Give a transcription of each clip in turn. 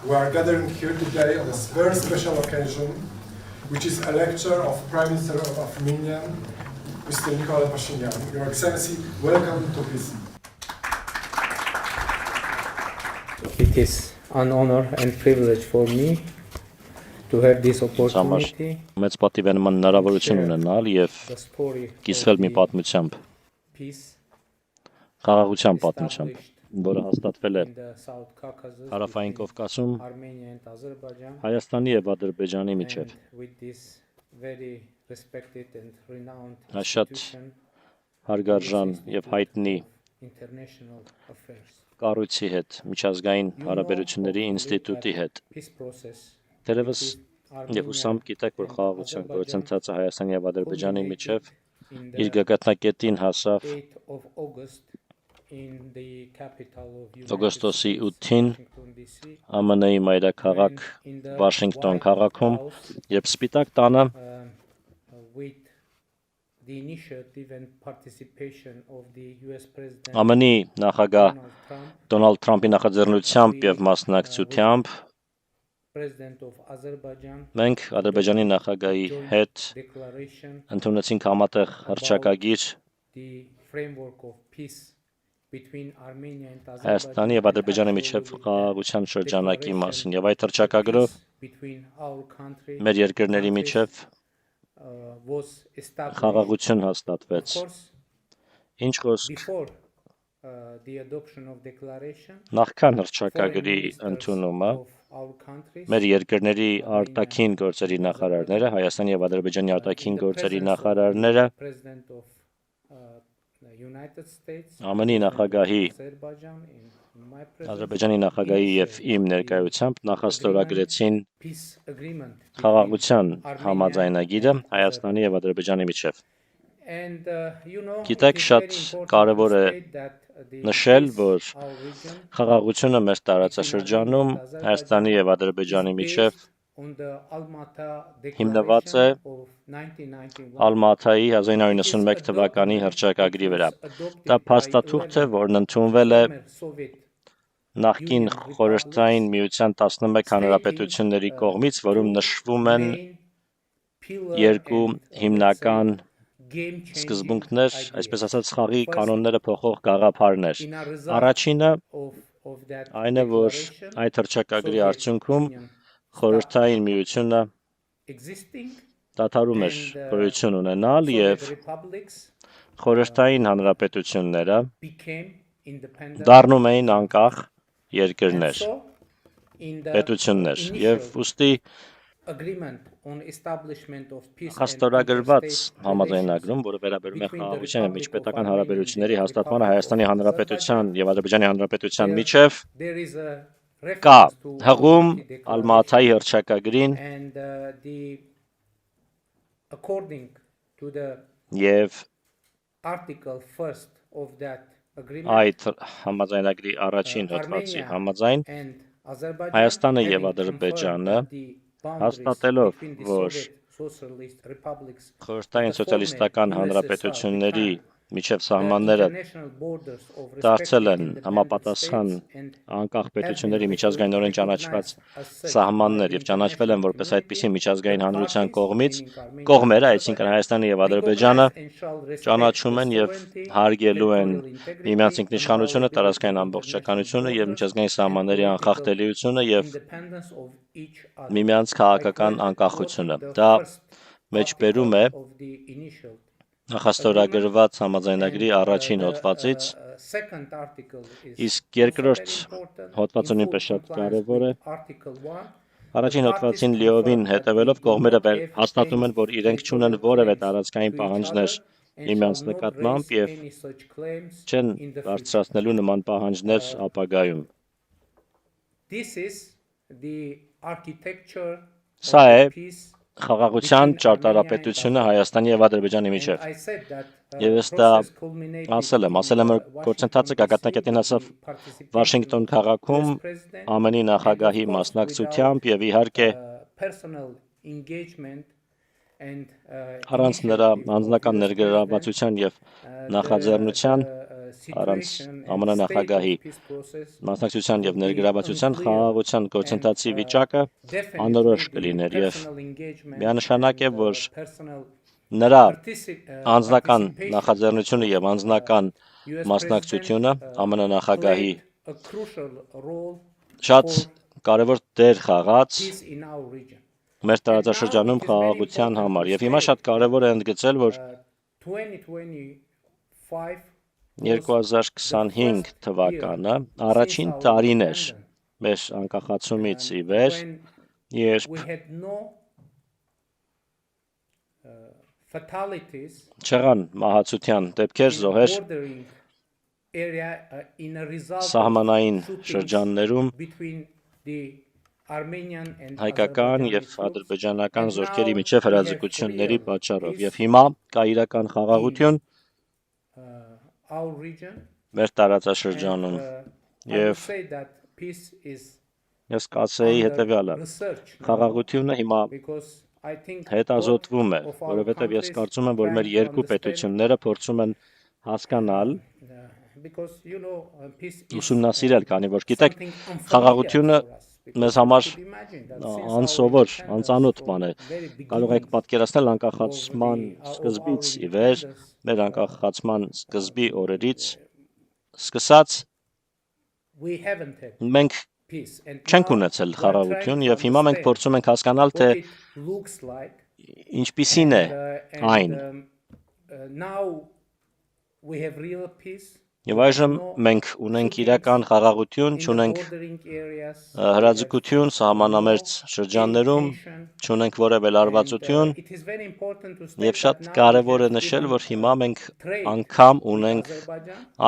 We are gathering here today on a very special occasion, which is a lecture of Prime Minister of Armenia, Mr. Nikol Pashinyan. Your Excellency, welcome to his. It is an honor and privilege for me to have this opportunity Մեծ պատիվ է նման հնարավորություն ունենալ եւ the story կիսվել մի of the պատմությամբ, peace խաղաղության պատմությամբ, established որը հաստատվել է in the South Caucasus Հարավային between Կովկասում Armenia and Azerbaijan, Հայաստանի եւ Ադրբեջանի միջև։ and with this very respected and renowned Շատ institution, հարգարժան Police եւ Institute հայտնի of International Affairs. կառույցի հետ, միջազգային հարաբերությունների ինստիտուտի հետ։ Peace process Դերևս between եւ ուսամ գիտեք, որ and խաղաղության Azerbaijan գործընթացը Հայաստանի եւ Ադրբեջանի միջև in իր the գագաթնակետին հասավ 8th of August in the capital of United օգոստոսի States, 8-ին Washington DC, ԱՄՆ-ի մայրաքաղաք in the Վաշինգտոն White քաղաքում, House, երբ Սպիտակ տանը with the initiative and participation of the US President ԱՄՆ-ի նախագահ Donald Trump, Դոնալդ Թրամփի նախաձեռնությամբ եւ մասնակցությամբ President of Azerbaijan, մենք Ադրբեջանի նախագահի հետ declaration ընդունեցինք համատեղ հռչակագիր the framework of peace between Armenia and Հայաստանի եւ Ադրբեջանի միջև խաղաղության շրջանակի մասին եւ այդ հռչակագրով between our country մեր երկրների միջև was established. խաղաղություն Of հաստատվեց։ course, Ինչ խոսք before the adoption of declaration, նախքան foreign հռչակագրի ministers ընդունումը of our countries, մեր երկրների արտաքին գործերի նախարարները, Հայաստանի եւ Ադրբեջանի արտաքին in the գործերի presence of նախարարները the President of the United States, ԱՄՆ-ի նախագահի, Azerbaijan, in my presence, Ադրբեջանի նախագահի եւ իմ ներկայությամբ նախաստորագրեցին peace agreement between խաղաղության Armenia համաձայնագիրը and Հայաստանի եւ Ադրբեջանի միջև։ And you know, Գիտեք, it is շատ very important կարևոր to է state that the նշել, peace որ our region խաղաղությունը մեր տարածաշրջանում Հայաստանի եւ Ադրբեջանի is միջև based on the Alma-Ata հիմնված է Declaration of 1991. Ալմաթայի 1991 թվականի հռչակագրի վրա։ Դա փաստաթուղթ է, որն ընդունվել է former Soviet նախկին խորհրդային միության 11 հանրապետությունների կողմից, որում նշվում են main pillar երկու and, let's հիմնական say, game-changing սկզբունքներ, ideas. այսպես ասած խաղի First, կանոնները փոխող գաղափարներ։ in a result Առաջինը of that այն է, որ declaration, այդ հռչակագրի Soviet արդյունքում Union խորհրդային միությունը existing դադարում էր գոյություն ունենալ Soviet եւ republics խորհրդային հանրապետությունները became independent. դառնում էին անկախ And երկրներ, so, in the պետություններ եւ initial ուստի agreement on establishment of peace and հաստորագրված interstate relations համաձայնագրում, որը վերաբերում է between the խաղաղության եւ Republic of միջպետական Armenia հարաբերությունների and the հաստատմանը Republic Հայաստանի of Հանրապետության Azerbaijan, եւ Ադրբեջանի Հանրապետության there- միջև there is a կա reference to հղում Almaty Declaration, Ալմաթայի հռչակագրին and according to the եւ article first of that agreement, այդ համաձայնագրի առաջին հոդվածի Armenia համաձայն and Azerbaijan Հայաստանը եւ having Ադրբեջանը confirmed that the boundaries հաստատելով, between the որ Soviet Socialist republics խորհրդային of the սոցիալիստական former հանրապետությունների USSR միջև the սահմանները international borders of դարձել են respective համապատասխան independent states and անկախ have պետությունների been միջազգայինորեն ճանաչված recognized as such սահմաններ by եւ the ճանաչվել են որպես international այդպիսի community, միջազգային the հանրության parties, կողմից meaning Armenia կողմերը, and այսինքն Azerbaijan, Հայաստանը եւ Ադրբեջանը recognize and shall respect ճանաչում the են եւ sovereignty, հարգելու են territorial integrity, միմյանց and ինքնիշխանությունը, inviolability տարածքային of ամբողջականությունը international եւ borders միջազգային and սահմանների political անխախտելիությունը եւ independence of each other. միմյանց I քաղաքական pointed անկախությունը։ toward the Դա first մեջբերում է article of the initial նախաստորագրված համաձայնագրի and, առաջին the, հոդվածից, second article is իսկ also երկրորդ very important, հոդվածը in նույնպես full շատ compliance կարևոր է։ with Article 1. Առաջին The հոդվածին parties լիովին confirm that հետևելով they do կողմերը not have հաստատում են, any որ իրենք չունեն territorial որևէ claims տարածքային to each պահանջներ other and միմյանց shall not նկատմամբ raise եւ any such claims չեն in the future. բարձրացնելու նման պահանջներ ապագայում։ This is the architecture Սա of է the peace խաղաղության between ճարտարապետությունը Armenia and Հայաստանի եւ Ադրբեջանի And միջև։ I said that Եվ ես դա process culminated ասել եմ, in որ Washington գործընթացը DC գագաթնակետին with ասավ the participation Վաշինգտոն of քաղաքում US President ԱՄՆ-ի նախագահի and of course մասնակցությամբ եւ իհարկե without, personal engagement and առանց նրա initiative of անձնական US ներգրավվածության եւ President, նախաձեռնության the առանց ԱՄՆ նախագահի մասնակցության եւ ներգրավվածության խաղաղության գործընթացի վիճակը անորոշ կլիներ եւ միանշանակ է, որ նրա անձնական նախաձեռնությունը եւ անձնական մասնակցությունը ԱՄՆ նախագահի շատ կարևոր դեր խաղաց մեր տարածաշրջանում խաղաղության համար եւ հիմա շատ կարևոր է ընդգծել, որ 2025 թվականը առաջին տարին էր մեր անկախացումից ի վեր, երբ չեղան մահացության դեպքեր, զոհեր սահմանային շրջաններում հայկական եւ ադրբեջանական զորքերի միջև հրաձգությունների պատճառով եւ հիմա կա իրական խաղաղություն մեր տարածաշրջանում եւ ես կասեի հետեւյալը խաղաղությունը հիմա հետազոտվում է, որովհետեւ ես կարծում եմ, որ մեր երկու պետությունները փորձում են հասկանալ ուսումնասիրել, քանի որ գիտեք, խաղաղությունը մեզ համար անսովոր, անծանոթ բան է։ Կարող եք պատկերացնել անկախացման սկզբից ի վեր, մեր անկախացման սկզբի օրերից սկսած մենք չենք ունեցել խաղաղություն եւ հիմա մենք փորձում ենք հասկանալ, թե ինչպիսին է այն։ Եվ այժմ մենք ունենք իրական խաղաղություն, չունենք հրաձգություն սահմանամերձ շրջաններում, չունենք որևէ լարվածություն եւ շատ կարեւոր է նշել, որ հիմա մենք անգամ ունենք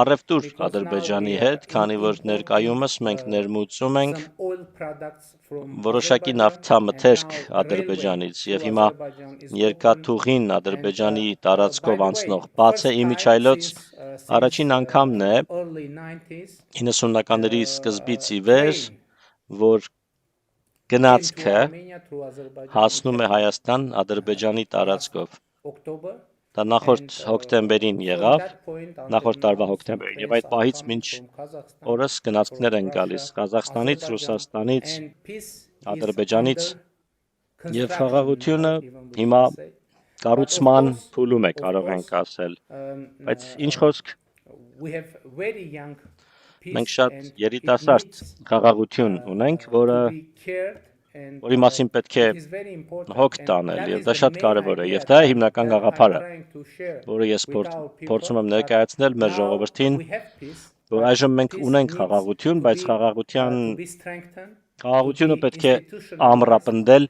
առևտուր Ադրբեջանի հետ, քանի որ ներկայումս մենք ներմուծում ենք որոշակի նավթամթերք Ադրբեջանից եւ հիմա երկաթուղին Ադրբեջանի տարածքով անցնող բաց է իմիջայլոց առաջին անգամն է 90-ականների սկզբից ի վեր, որ գնացքը հասնում է Հայաստան Ադրբեջանի տարածքով։ Դա նախորդ հոկտեմբերին եղավ, նախորդ տարվա հոկտեմբերին, եւ այդ պահից մինչ օրս գնացքներ են գալիս Ղազախստանից, Ռուսաստանից, Ադրբեջանից եւ խաղաղությունը հիմա կառուցման փուլում է, կարող ենք ասել։ Բայց ինչ խոսք, մենք շատ երիտասարդ խաղաղություն ունենք, որի մասին պետք է հոգ տանել եւ դա շատ կարեւոր է եւ դա է հիմնական գաղափարը, որը ես փորձում եմ ներկայացնել մեր ժողովրդին, որ այժմ մենք ունենք խաղաղություն, բայց խաղաղությունը պետք է ամրապնդել,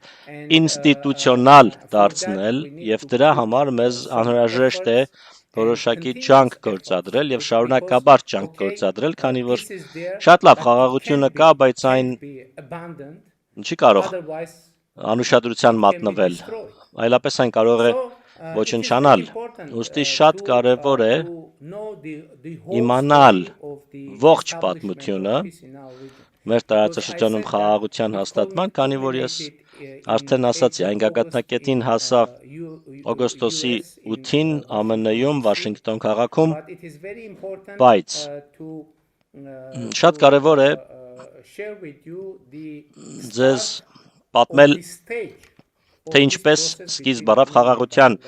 ինստիտուցիոնալ դարձնել եւ դրա համար մեզ անհրաժեշտ է որոշակի ջանք գործադրել եւ շարունակաբար ջանք գործադրել, քանի որ շատ լավ խաղաղությունը կա, բայց այն չի կարող անուշադրության մատնվել, այլապես այն կարող է ոչնչանալ։ Ուստի շատ կարևոր է իմանալ ողջ պատմությունը մեր տարածաշրջանում խաղաղության հաստատման, քանի որ ես արդեն ասացի, այն գագաթնակետին հասավ օգոստոսի 8-ին ԱՄՆ-ում Վաշինգտոն քաղաքում, բայց շատ կարևոր է ձեզ պատմել, թե ինչպես սկիզբ առավ խաղաղության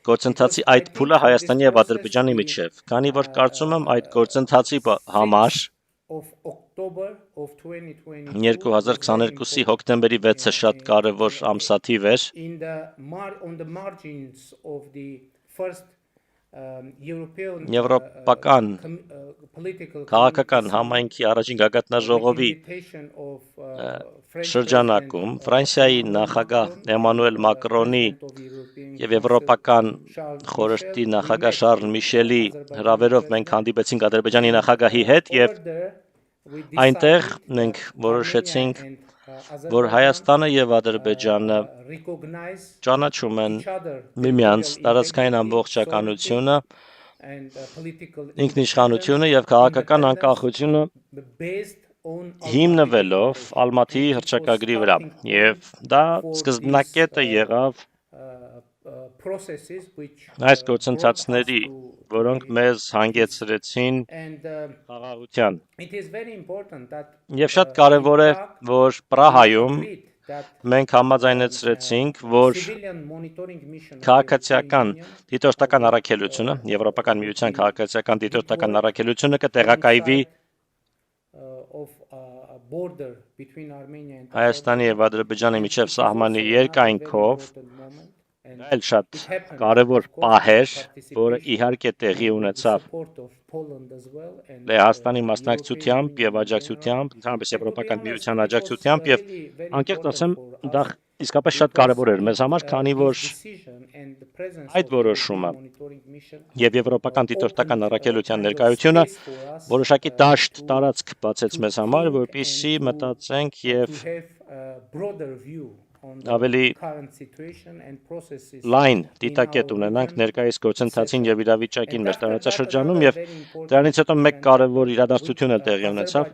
գործընթացի այդ փուլը Հայաստանի եւ Ադրբեջանի միջև, քանի որ կարծում եմ այդ գործընթացի համար 2022-ի հոկտեմբերի 6-ը շատ կարևոր ամսաթիվ էր։ Եվրոպական քաղաքական համայնքի առաջին գագաթնաժողովի շրջանակում Ֆրանսիայի նախագահ Էմանուել Մակրոնի եւ Եվրոպական խորհրդի նախագահ Շարլ Միշելի հրավերով մենք հանդիպեցինք Ադրբեջանի նախագահի հետ եւ այնտեղ մենք որոշեցինք, որ Հայաստանը եւ Ադրբեջանը ճանաչում են միմյանց տարածքային ամբողջականությունը, ինքնիշխանությունը եւ քաղաքական անկախությունը հիմնվելով Ալմատիի հռչակագրի վրա, եւ դա սկզբնակետը եղավ Այս գործընթացների, որոնք մեզ հանգեցրեցին խաղաղության։ Եվ շատ կարևոր է, որ Պրահայում մենք համաձայնեցրեցինք, որ քաղաքացիական դիտորդական առաքելությունը, Եվրոպական միության քաղաքացիական դիտորդական առաքելությունը կտեղակայվի Հայաստանի եւ Ադրբեջանի միջև սահմանի երկայնքով, այլ շատ կարևոր պահ էր, որը իհարկե տեղի ունեցավ Լեհաստանի մասնակցությամբ եւ աջակցությամբ, ընդհանրապես Եվրոպական միության աջակցությամբ եւ անկեղծ ասեմ, դա իսկապես շատ կարևոր էր մեզ համար, քանի որ այդ որոշումը եւ Եվրոպական դիտորդական առաքելության ներկայությունը որոշակի դաշտ տարածք բացեց մեզ համար, որպեսզի մտածենք եւ ավելի լայն դիտակետ ունենանք ներկայիս գործընթացին եւ իրավիճակին մեր տարածաշրջանում եւ դրանից հետո մեկ կարևոր իրադարձություն էլ տեղի ունեցավ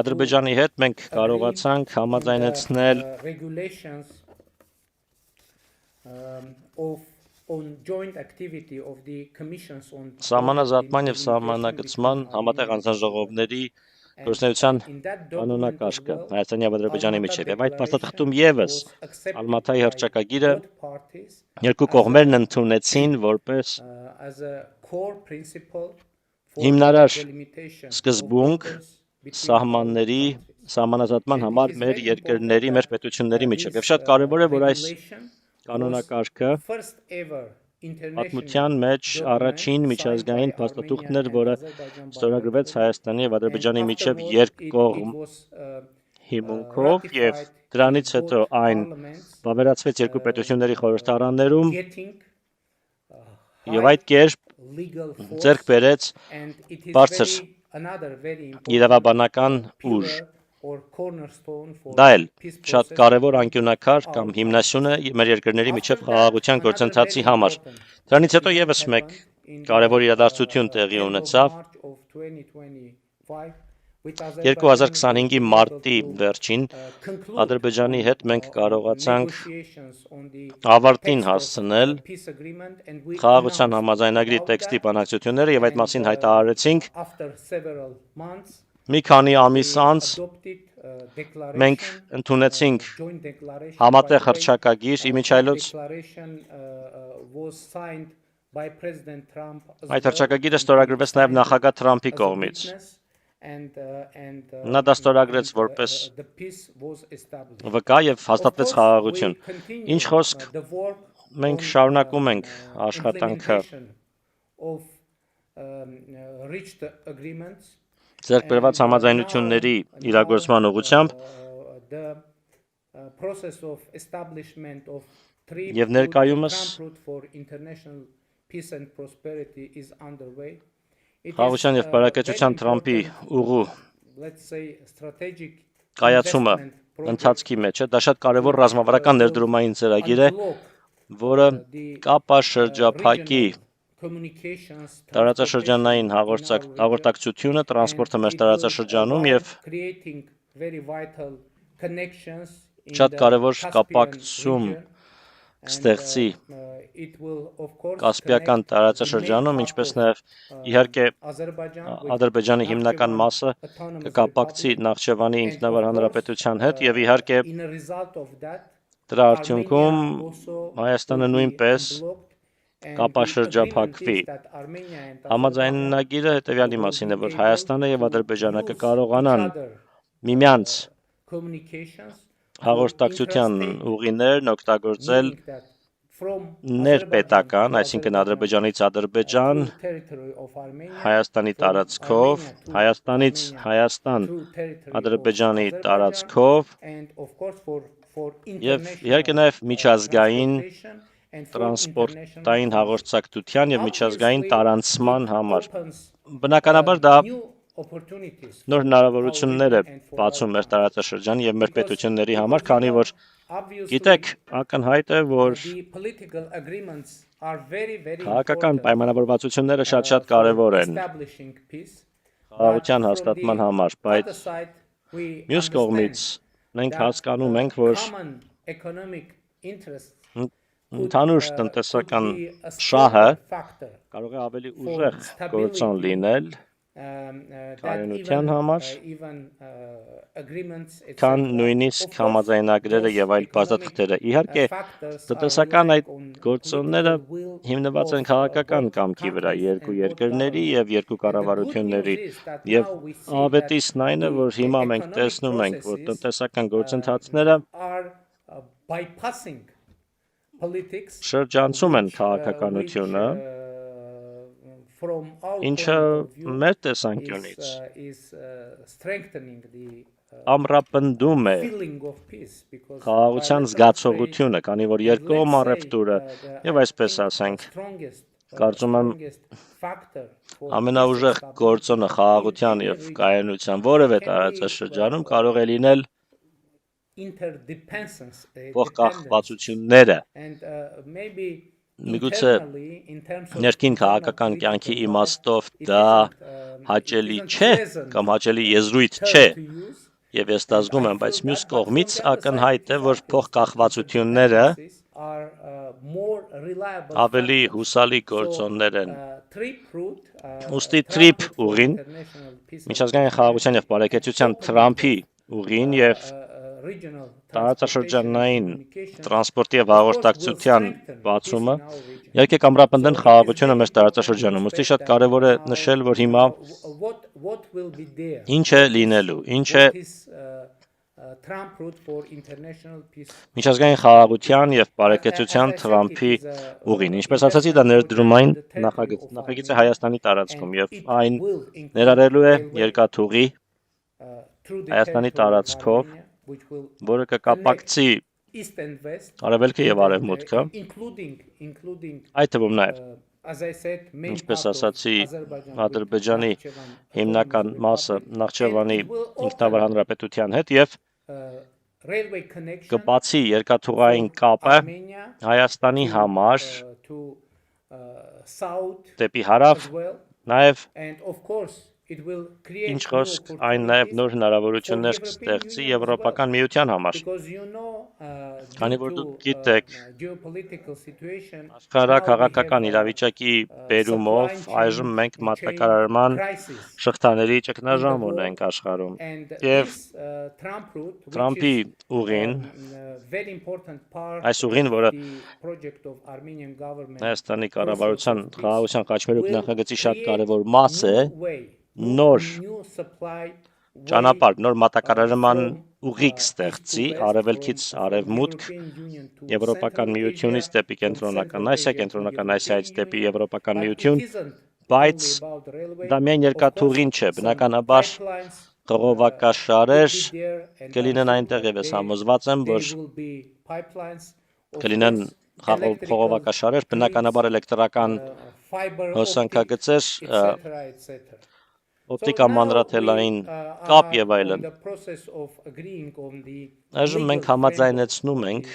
Ադրբեջանի հետ մենք կարողացանք համաձայնեցնել Սահմանազատման եւ սահմանագծման համատեղ հանձնաժողովների գործունեության կանոնակարգը Հայաստանի եւ Ադրբեջանի միջեւ եւ այդ փաստաթղթում եւս Ալմաթայի հռչակագիրը երկու կողմերն ընդունեցին որպես հիմնարար սկզբունք սահմանների սահմանազատման համար մեր երկրների, մեր պետությունների միջեւ եւ շատ կարեւոր է որ այս կանոնակարգը Պատմության մեջ առաջին միջազգային փաստաթուղթն էր, որը ստորագրվեց Հայաստանի եւ Ադրբեջանի միջև երկկողմ հիմունքով եւ դրանից հետո այն վավերացվեց երկու պետությունների խորհրդարաններում եւ այդ կերպ ձեռք բերեց բարձր իրավաբանական ուժ Դա էլ շատ կարևոր անկյունակար կամ հիմնասյուն է մեր երկրների միջև խաղաղության գործընթացի համար։ Դրանից հետո եւս մեկ կարևոր իրադարձություն տեղի ունեցավ 2025-ի մարտի վերջին Ադրբեջանի հետ մենք կարողացանք ավարտին հասցնել խաղաղության համաձայնագրի տեքստի բանակցությունները եւ այդ մասին հայտարարեցինք Մի քանի ամիս անց մենք ընդունեցինք համատեղ հռչակագիր իմիջայլոց Այդ հռչակագիրը ստորագրվեց նաև նախագահ Թրամփի կողմից Նա դա ստորագրեց որպես վկա եւ հաստատվեց խաղաղություն Ինչ խոսք մենք շարունակում ենք աշխատանքը Ձեռք բերված համաձայնությունների իրագործման ուղղությամբ եւ ներկայումս Խաղաղության եւ բարեկեցության Թրամփի ուղու կայացումը ընթացքի մեջ է դա շատ կարեւոր ռազմավարական ներդրումային ծրագիր է որը կապա շրջափակի Տարածաշրջանային հաղորդակցությունը, տրանսպորտը մեր տարածաշրջանում եւ շատ կարևոր կապակցում կստեղծի Կասպիական տարածաշրջանում, ինչպես նաեւ իհարկե Ադրբեջանի հիմնական մասը կկապակցի Նախճեվանի ինքնավար հանրապետության հետ եւ իհարկե դրա արդյունքում Հայաստանը նույնպես կապաշրջափակվի Համաձայնագիրը հետևյալի մասին է, որ Հայաստանը եւ Ադրբեջանը կկարողանան միմյանց հաղորդակցության ուղիներն օգտագործել ներպետական, այսինքն Ադրբեջանից Ադրբեջան, Հայաստանի տարածքով, Հայաստանից Հայաստան, Ադրբեջանի տարածքով եւ իհարկե նաեւ միջազգային տրանսպորտային հաղորդակցության եւ միջազգային տարանցման համար։ Բնականաբար դա նոր հնարավորություններ է բացում մեր տարածաշրջանի եւ մեր պետությունների համար, քանի որ գիտեք, ակնհայտ է, որ քաղաքական պայմանավորվածությունները շատ կարեւոր են խաղաղության հաստատման համար, բայց մյուս կողմից մենք հասկանում ենք, որ Ընդհանուր տնտեսական շահը կարող է ավելի ուժեղ գործոն լինել կայունության համար, քան նույնիսկ համաձայնագրերը եւ այլ բազատղթերը։ Իհարկե, տնտեսական այդ գործոնները հիմնված են քաղաքական կամքի վրա, երկու երկրների եւ երկու կառավարությունների, եւ ավետիսն այն է, որ հիմա մենք տեսնում ենք, որ տնտեսական գործընթացները շրջանցում են քաղաքականությունը, ինչը մեր տեսանկյունից ամրապնդում է խաղաղության զգացողությունը, քանի որ երկկողմ առևտուրը եւ այսպես ասենք, կարծում եմ ամենաուժեղ գործոնը խաղաղության եւ կայունության որևէ տարածաշրջանում կարող է լինել փոխկախվածությունները, միգուցե ներքին քաղաքական կյանքի իմաստով դա հաճելի չէ կամ հաճելի եզրույթ չէ, եւ ես դա զգում եմ, բայց մյուս կողմից ակնհայտ է, որ փոխկախվածությունները ավելի հուսալի գործոններ են։ Ուստի TRIP ուղին, միջազգային խաղաղության եւ բարեկեցության Թրամփի ուղին եւ տարածաշրջանային տրանսպորտի եւ հաղորդակցության բացումը իհարկե կամրապնդեն խաղաղությունը մեր տարածաշրջանում։ Ուստի շատ կարեւոր է նշել, որ հիմա ինչ է լինելու, ինչ է միջազգային խաղաղության եւ բարեկեցության Թրամփի ուղին։ Ինչպես ասացի, դա ներդրումային նախագիծ է Հայաստանի տարածքում եւ այն ներառելու է երկաթուղի Հայաստանի տարածքով, որը կկապակցի արևելքը եւ արևմուտքը, այդ թվում նաեւ, ինչպես ասացի, Ադրբեջանի հիմնական մասը Նախճեվանի ինքնավար հանրապետության հետ եւ կբացի երկաթուղային կապը Հայաստանի համար դեպի հարավ, նաեւ ինչ խոսք այն նաև նոր հնարավորություններ կստեղծի Եվրոպական միության համար, քանի որ դուք գիտեք, աշխարհաքաղաքական իրավիճակի բերումով այժմ մենք մատակարարման շղթաների ճգնաժամ ունենք աշխարհում, եւ Թրամփի ուղին, այս ուղին, որը Հայաստանի կառավարության խաղաղության խաչմերուկ նախագծի շատ կարևոր մաս է, նոր ճանապարհ, նոր մատակարարման ուղիղ ստեղծի արևելքից արևմուտք, Եվրոպական միությունից դեպի Կենտրոնական Ասիա, Կենտրոնական Ասիայից դեպի Եվրոպական միություն, բայց դա միայն երկաթուղին չէ, բնականաբար խողովակաշարեր կլինեն այնտեղ եւ ես համոզված եմ, որ կլինեն խողովակաշարեր, բնականաբար էլեկտրական հոսանքագծեր, օպտիկա մանրաթելային կապ եւ այլն։ Այժմ մենք համաձայնեցնում ենք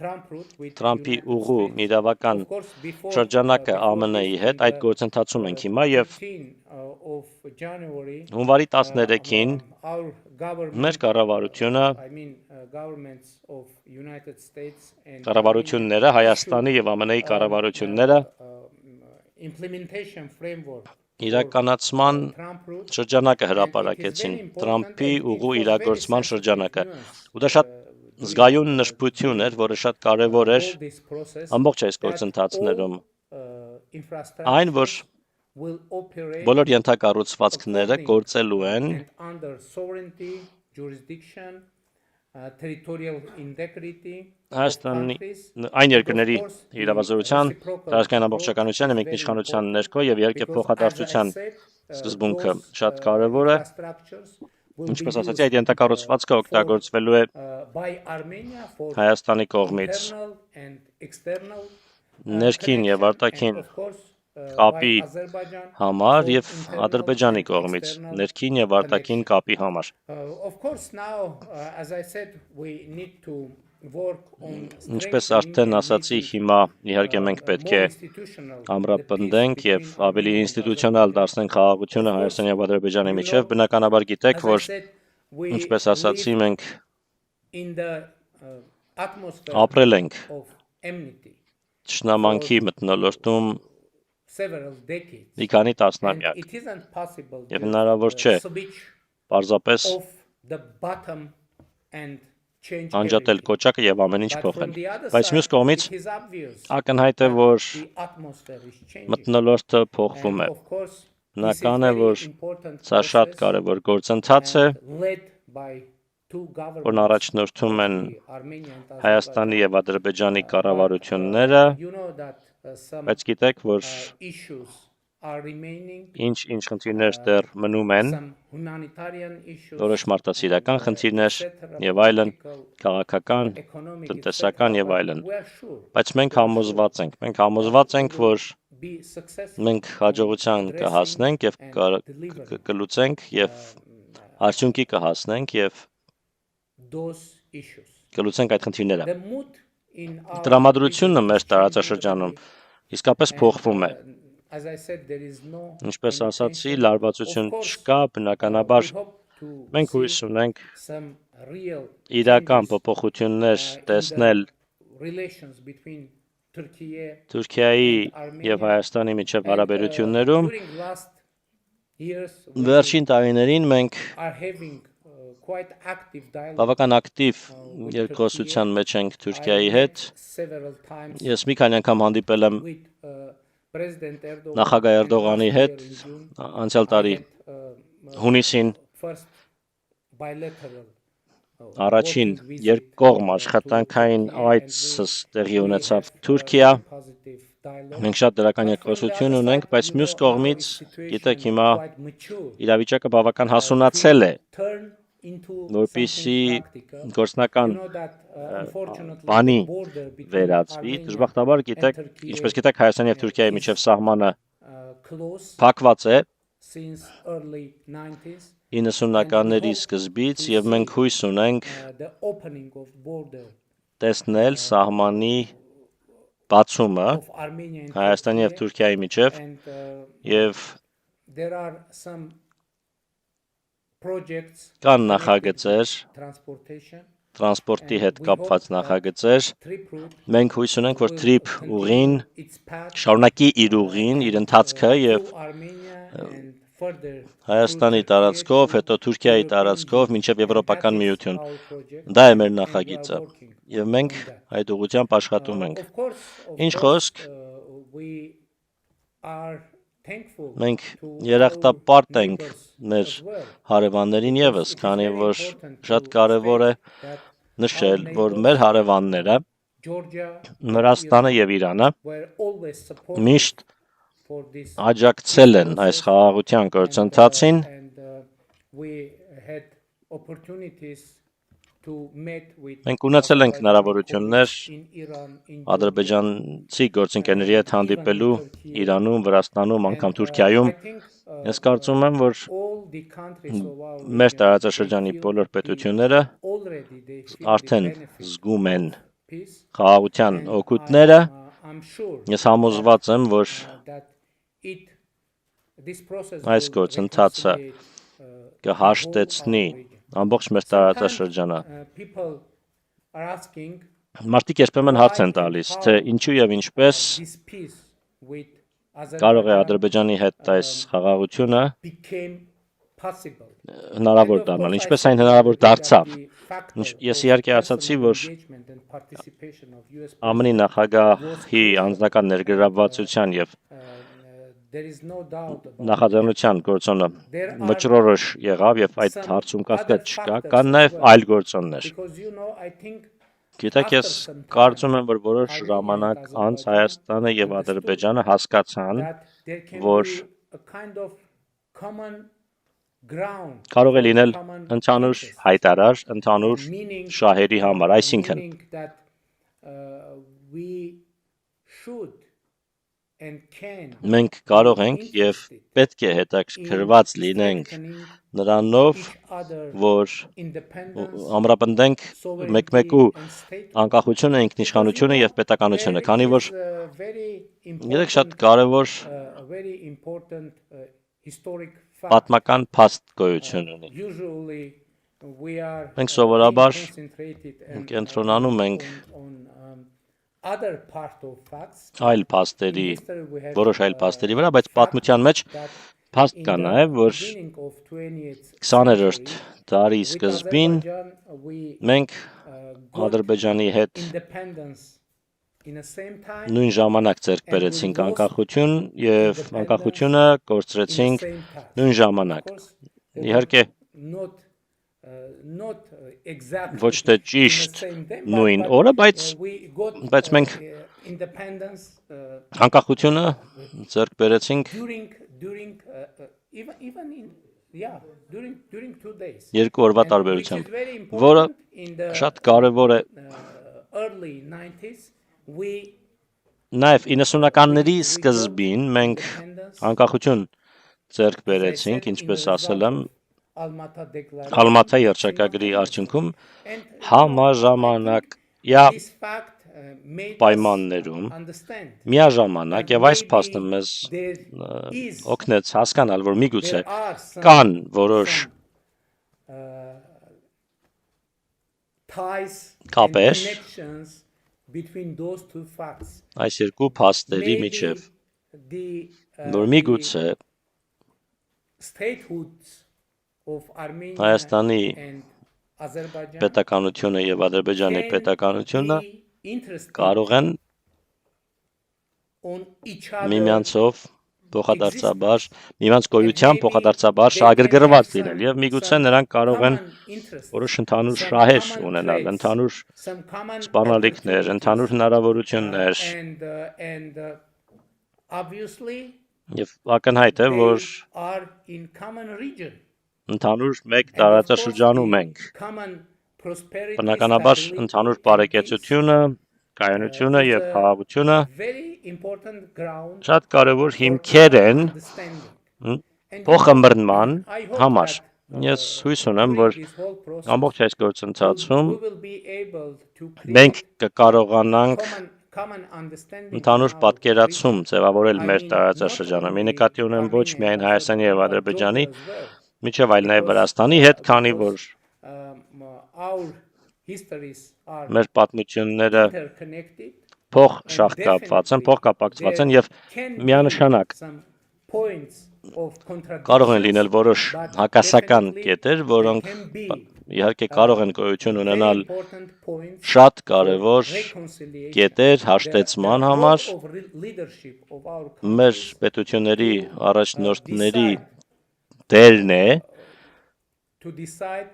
Թրամփի ուղու իրավական շրջանակը ԱՄՆ-ի հետ, այդ գործընթացում ենք հիմա եւ հունվարի 13-ին մեր կառավարությունը կառավարությունները, Հայաստանի եւ ԱՄՆ-ի կառավարությունները իրականացման շրջանակը հրապարակեցին, Թրամփի ուղու իրագործման շրջանակը, ու դա շատ զգայուն նշբություն էր, որը շատ կարևոր էր ամբողջ այս գործընթացներում, այն, որ բոլոր ենթակառուցվածքները գործելու են Հայաստանի այն երկրների իրավազորության, տարածքային ամբողջականության եւ ինքնիշխանության ներքո եւ իհարկե փոխադարձության սկզբունքը շատ կարեւոր է, ինչպես ասացի, այդ ենթակառուցվածքը օգտագործվելու է Հայաստանի կողմից ներքին եւ արտաքին կապի համար եւ Ադրբեջանի կողմից ներքին եւ արտաքին կապի համար։ Ինչպես արդեն ասացի, հիմա իհարկե մենք պետք է ամրապնդենք եւ ավելի ինստիտուցիոնալ դարձնենք խաղաղությունը Հայաստանի եւ Ադրբեջանի միջեւ, բնականաբար գիտեք, որ ինչպես ասացի, մենք ապրել ենք Թշնամանքի մթնոլորտում several decades. մի քանի And տասնամյակ it isn't possible եւ to հնարավոր չէ switch պարզապես off the bottom and change անջատել everything. կոճակը եւ ամեն ինչ But փոխել։ from the other Բայց side, մյուս կողմից it is obvious ակնհայտ է, that որ the atmosphere is changing. մթնոլորտը փոխվում And է։ of course, this is Բնական է, very որ important սա շատ process կարևոր գործընթաց է, and led by two governments, որն առաջնորդում են the Armenia and Հայաստանի Azerbaijan. եւ Ադրբեջանի But, կառավարությունները, you know that some բայց գիտեք, որ issues are remaining, ինչ խնդիրներ դեռ մնում են, some humanitarian issues, որոշ մարդասիրական խնդիրներ etc., եւ այլն, political, քաղաքական, economic, տնտեսական etc. եւ այլն։ But we are sure Բայց մենք համոզված ենք, որ be successful մենք հաջողության in կհասնենք եւ addressing and delivering կլուծենք եւ արդյունքի կհասնենք եւ those issues. կլուծենք այդ խնդիրները։ The mood in our Տրամադրությունը region մեր is տարածաշրջանում changing իսկապես and, փոխվում է։ as I said, there is no Ինչպես any ասացի, tension. լարվածություն Of course, չկա, բնականաբար we hope to մենք see հույս ունենք some real իրական changes, փոփոխություններ in the տեսնել relations between Turkey Թուրքիայի and Armenia. եւ Հայաստանի միջև And, հարաբերություններում։ during last years, we Վերջին տարիներին մենք are having quite active dialogue. բավական ակտիվ երկխոսության մեջ ենք Թուրքիայի I հետ։ met several times Ես մի քանի անգամ հանդիպել եմ with President Erdogan նախագահ and Էրդողանի last հետ year in June, անցյալ տարի I had, հունիսին first bilateral առաջին working visit, երկկողմ to աշխատանքային Turkey, and we- այցս տեղի we ունեցավ have, Թուրքիա։ positive dialogue. Մենք շատ դրական But from the երկխոսություն other ունենք, side, բայց you մյուս know, կողմից, our situation գիտեք, is հիմա quite mature, իրավիճակը բավական to հասունացել է, turn into որպեսզի something practical. գործնական You know that, unfortunately, բանի the border between վերածվի։ Armenia Դժբախտաբար գիտեք, and Turkey, ինչպես գիտեք, Հայաստանի եւ Թուրքիայի միջև սահմանը close փակված է since early 90s. 90-ականների սկզբից եւ մենք հույս ունենք The opening of border տեսնել սահմանի բացումը of Armenia and Հայաստանի եւ Turkey, Թուրքիայի միջև and եւ there are some projects կան connected նախագծեր, with transportation, տրանսպորտի հետ կապված նախագծեր։ trip route Մենք հույս ունենք, որ will TRIP continue ուղին its path շարունակի իր ուղին, իր ընթացքը եւ through Armenia and further Հայաստանի through տարածքով, Turkey հետո to Թուրքիայի European տարածքով Union. մինչև Եվրոպական And that is միություն։ our project, Դա է մեր and we are նախագիծը working եւ մենք on that. այդ ուղղությամբ աշխատում ենք։ Of course, Ինչ խոսք, we are thankful մենք to երախտապարտ our ենք neighbors մեր as well. հարևաններին եւս, It is քանի very որ important շատ to կարեւոր է state that նշել, our որ neighbors, մեր հարևանները Georgia, Վրաստանը եւ Իրանը were always supportive միշտ for this աջակցել են այս խաղաղության գործընթացին and we had opportunities to meet with Մենք ունեցել ենք հնարավորություններ in Iran, in ադրբեջանցի գործընկերների հետ հանդիպելու Իրանում, Վրաստանում, անգամ Թուրքիայում։ Ես կարծում եմ, որ all the countries of our մեր region, տարածաշրջանի they feel բոլոր պետությունները already they feel the արդեն benefit զգում են of peace. խաղաղության And օգուտները։ I'm sure Ես համոզված եմ, որ that this process այս will գործընթացը reconciliate, կհաշտեցնի the whole our region. ամբողջ մեր տարածաշրջանը։ People are asking Մարդիկ երբեմն հարց են տալիս, թե ինչու եւ ինչպես this peace with կարող է Azerbaijan Ադրբեջանի հետ այս խաղաղությունը became possible. հնարավոր And of դառնալ, course, I ինչպես think այն հնարավոր that դարձավ։ the factor Ես of իհարկե ասացի, personal որ engagement and participation of US ԱՄՆ նախագահի անձնական ներգրավվածության եւ there is no doubt about նախաձեռնության գործոնը There are վճռորոշ եղավ եւ այդ some հարցում other կասկած չկա, factors կան as նաեւ well. այլ գործոններ։ because I think Գիտեք, ես after some time, կարծում եմ, որ որոշ Armenia and ժամանակ անց Azerbaijan Հայաստանը եւ understood Ադրբեջանը հասկացան, that there can որ be a kind of common ground կարող է for լինել common ընդհանուր interests. հայտարար, ընդհանուր Meaning- շահերի համար, այսինքն meaning that we should and can մենք կարող ենք եւ պետք է հետաքրքրված լինենք նրանով, each other որ independence, ամրապնդենք sovereignty մեկ-մեկու and statehood. անկախությունը, ինքնիշխանությունը եւ պետականությունը, There քանի որ is a very գիտեք շատ important, կարեւոր a very important historic fact. պատմական փաստ գոյություն ունի։ Usually we are Մենք սովորաբար being concentrated and, կենտրոնանում ենք on other part of facts. այլ փաստերի, In history we have, որոշ այլ փաստերի վրա, բայց պատմության մեջ that փաստ in կա the նաև, որ beginning of 20th 20-րդ century, դարի with սկզբին Azerbaijan, we մենք got Ադրբեջանի հետ independence in the same time, նույն ժամանակ ձեռք բերեցինք անկախություն եւ անկախությունը in the կորցրեցինք same time. նույն ժամանակ։ Of course, they Իհարկե were not exactly ոչ թե in the ճիշտ same day, նույն but, օրը, բայց we got բայց մենք independence անկախությունը ձեռք բերեցինք during even in during 2 days. երկու օրվա And which տարբերությամբ, is very որը important in the շատ կարևոր է early 90s. We նաև 90-ականների սկզբին մենք անկախություն ձեռք բերեցինք, ինչպես ասել եմ, Almata Declaration. Ալմաթա երճակագրի արդյունքում համաժամանակյա This fact made us պայմաններում understand միաժամանակ that եւ այս maybe փաստը մեզ there is օգնեց հասկանալ, որ միգուցե there are some կան որոշ ties and կապեր connections between those two facts. այս երկու փաստերի Maybe միջև, the որ միգուցե statehoods of Armenia Հայաստանի and Azerbaijan պետականությունը եւ Ադրբեջանի can պետականությունը be interested կարող են on each other միմյանցով փոխադարձաբար, միմյանց գոյությամբ փոխադարձաբար շահագրգռված լինել եւ միգուցե նրանք կարող են որոշ ընդհանուր շահեր ունենալ, ընդհանուր սպառնալիքներ, ընդհանուր հնարավորություններ and obviously եւ ակնհայտ է, որ they are in common region. ընդհանուր մեկ And of course, տարածաշրջանում ենք։ the common prosperity, Բնականաբար stability, ընդհանուր and բարեկեցությունը, կայունությունը peace, եւ խաղաղությունը very important ground շատ կարևոր for հիմքեր են understanding. And փոխմրնման I hope համար։ that, Ես հույս ունեմ, որ during this whole process, ամբողջ այս գործընթացում we will be able to մենք create կկարողանանք common understanding ընդհանուր in our պատկերացում region. ձևավորել I մեր mean, տարածաշրջանում։ not Մի only նկատի ունեմ ոչ Armenia միայն and Հայաստանի եւ Azerbaijan, but Ադրբեջանի, Georgia as well. միջև այլ նաեւ Because, Վրաստանի հետ, քանի որ our histories are մեր պատմությունները interconnected. փող And շաղկապված են, definitely փոխկապակցված են there եւ can be միանշանակ some points of կարող են լինել contradictions, որոշ but հակասական definitely կետեր, there որոնք can be իհարկե կարող են գոյություն very ունենալ important points շատ for կարևոր reconciliation. կետեր The հաշտեցման role համար of leadership of our մեր countries պետությունների առաջնորդների decide դերն է to decide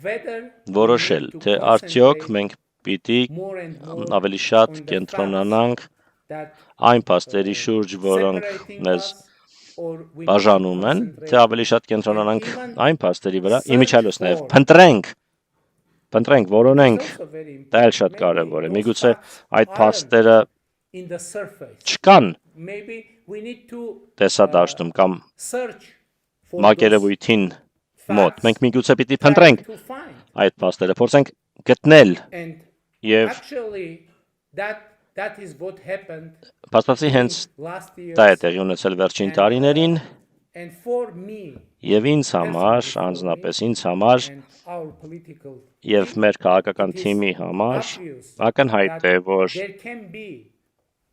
whether we որոշել, need to թե արդյոք concentrate մենք պիտի more and more ավելի շատ on the կենտրոնանանք that այն փաստերի շուրջ, որոնք separating մեզ us, or we need to բաժանում են, թե concentrate ավելի շատ կենտրոնանանք and even այն փաստերի վրա, search իմիջիալոց նաև for- փնտրենք, is որոնենք, also very դա էլ important. շատ Maybe կարևոր է։ those Միգուցե facts այդ aren't փաստերը in the surface. չկան Maybe we need to տեսադաշտում կամ search for մակերևույթին those մոտ։ facts, Մենք միգուցե պիտի try փնտրենք to find. այդ փաստերը, փորձենք գտնել And եւ actually that is what happened փաստացի հենց last year. դա է տեղի ունեցել վերջին տարիներին And for me եւ ինձ համար, անձնապես ինձ համար and our political եւ մեր քաղաքական it is թիմի համար obvious ակնհայտ է, that որ there can be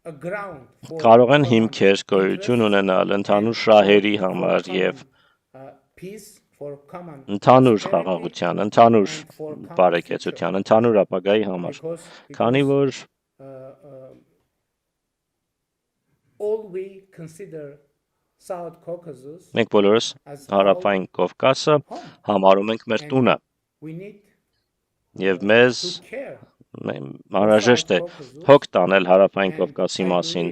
a ground for կարող են common հիմքեր գոյություն interest ունենալ ընդհանուր and շահերի for համար common, եւ peace, for common ընդհանուր prosperity, խաղաղության, ընդհանուր and for common բարեկեցության, ընդհանուր ապագայի համար։ Քանի որ all we consider South Caucasus մենք բոլորս as հարավային Կովկասը home. համարում ենք մեր տունը We need եւ մեզ to care. անհրաժեշտ է հոգ տանել հարավային Կովկասի մասին։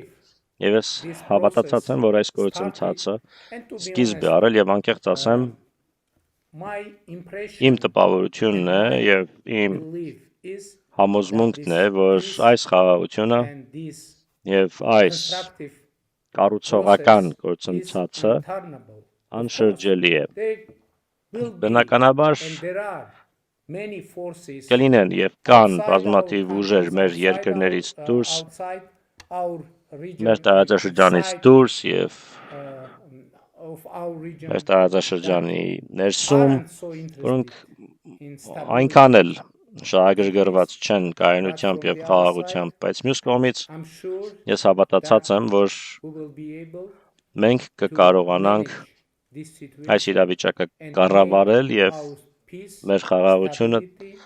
Եվ ես հավատացած եմ, որ այս գործընթացը And to be սկիզբ է honest, արել եւ անկեղծ ասեմ, my impression իմ տպավորությունն է եւ իմ belief is համոզմունքն է, որ այս խաղաղությունը and this եւ այս constructive կառուցողական process is գործընթացը untenable. անշրջելի է։ There will be, Բնականաբար and there are many forces կլինեն եւ կան outside բազմաթիվ our ուժեր countries, մեր outside երկրներից our- դուրս, outside our region, մեր տարածաշրջանից outside, դուրս եւ of our region մեր տարածաշրջանի ներսում, aren't so interested որոնք in stability. այնքան էլ շահագրգռված չեն կայունությամբ եւ խաղաղությամբ, բայց մյուս կողմից I'm sure ես հավատացած եմ, որ we will be able մենք կկարողանանք this situation այս իրավիճակը and կառավարել make եւ our peace, մեր խաղաղությունը, stability,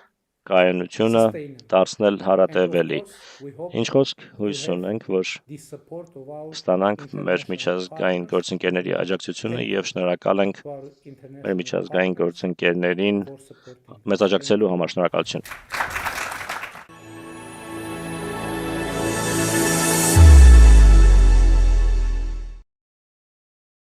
կայունությունը sustainable. դարձնել And of հարատևելի։ course, we hope Ինչ խոսք հույս ունենք, որ the support of our ստանանք մեր international միջազգային partners, գործընկերների աջակցությունը եւ շնորհակալ ենք to our մեր international միջազգային partners գործընկերներին for supporting մեզ աջակցելու համար։ Շնորհակալություն։